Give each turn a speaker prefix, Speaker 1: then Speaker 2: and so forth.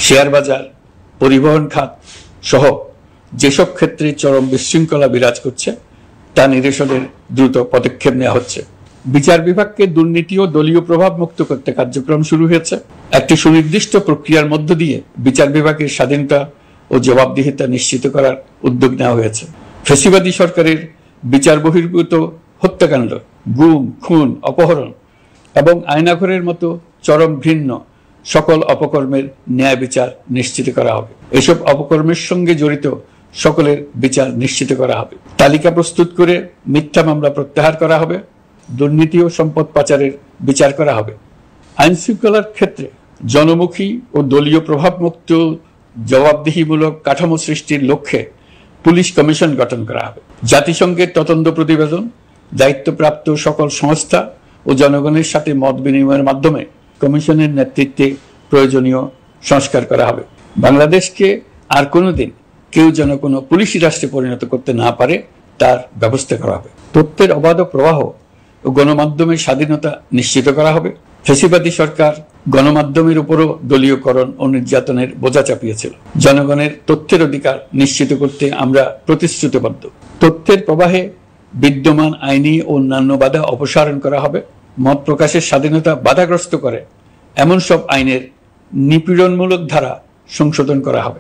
Speaker 1: Share বাজার, পরিবহন খাত সহ যেসব ক্ষেত্রে চরম বিশৃঙ্খলা বিরাজ করছে তা নিরসনের দ্রুত পদক্ষেপ নেওয়া হচ্ছে। বিচার বিভাগকে দুর্নীতি ও দলীয় প্রভাব মুক্ত করতে কার্যক্রম শুরু হয়েছে। একটি সুনির্দিষ্ট প্রক্রিয়ার মধ্য দিয়ে বিচার বিভাগের স্বাধীনতা ও জবাবদিহিতা নিশ্চিত করার উদ্যোগ নেওয়া হয়েছে। ফ্যাসিবাদী সরকারের বিচার বহির্ভূত হত্যাকাণ্ড, গুম, খুন, অপহরণ এবং আয়নাঘরের মতো চরম ঘৃণ্য সকল অপকর্মের ন্যায় বিচার নিশ্চিত করা হবে। এসব অপকর্মের সঙ্গে জড়িত সকলের বিচার নিশ্চিত করা হবে। তালিকা প্রস্তুত করে মিথ্যা মামলা প্রত্যাহার করা হবে। দুর্নীতি ও সম্পদ পাচারের বিচার করা হবে। আইন শৃঙ্খলার ক্ষেত্রে জনমুখী ও দলীয় প্রভাবমুক্ত জবাবদিহিমূলক কাঠামো সৃষ্টির লক্ষ্যে পুলিশ কমিশন গঠন করা হবে। জাতিসংঘের তদন্ত প্রতিবেদন, দায়িত্বপ্রাপ্ত সকল সংস্থা ও জনগণের সাথে মত বিনিময়ের মাধ্যমে কমিশনের নেতৃত্বে প্রয়োজনীয় সংস্কার করা হবে। বাংলাদেশকে আর কোনোদিন কেউ যেন কোনো পুলিশি রাষ্ট্রে পরিণত করতে না পারে তার ব্যবস্থা করা হবে। তথ্যের অবাধ প্রবাহ ও গণমাধ্যমের স্বাধীনতা নিশ্চিত করা হবে। ফ্যাসিবাদী সরকার গণমাধ্যমের উপরও দলীয়করণ ও নির্যাতনের বোঝা চাপিয়েছিল। জনগণের তথ্যের অধিকার নিশ্চিত করতে আমরা প্রতিশ্রুতিবদ্ধ। তথ্যের প্রবাহে বিদ্যমান আইনি ও অন্যান্য বাধা অপসারণ করা হবে। মত প্রকাশের স্বাধীনতা বাধাগ্রস্ত করে এমন সব আইনের নিপীড়নমূলক ধারা সংশোধন করা হবে।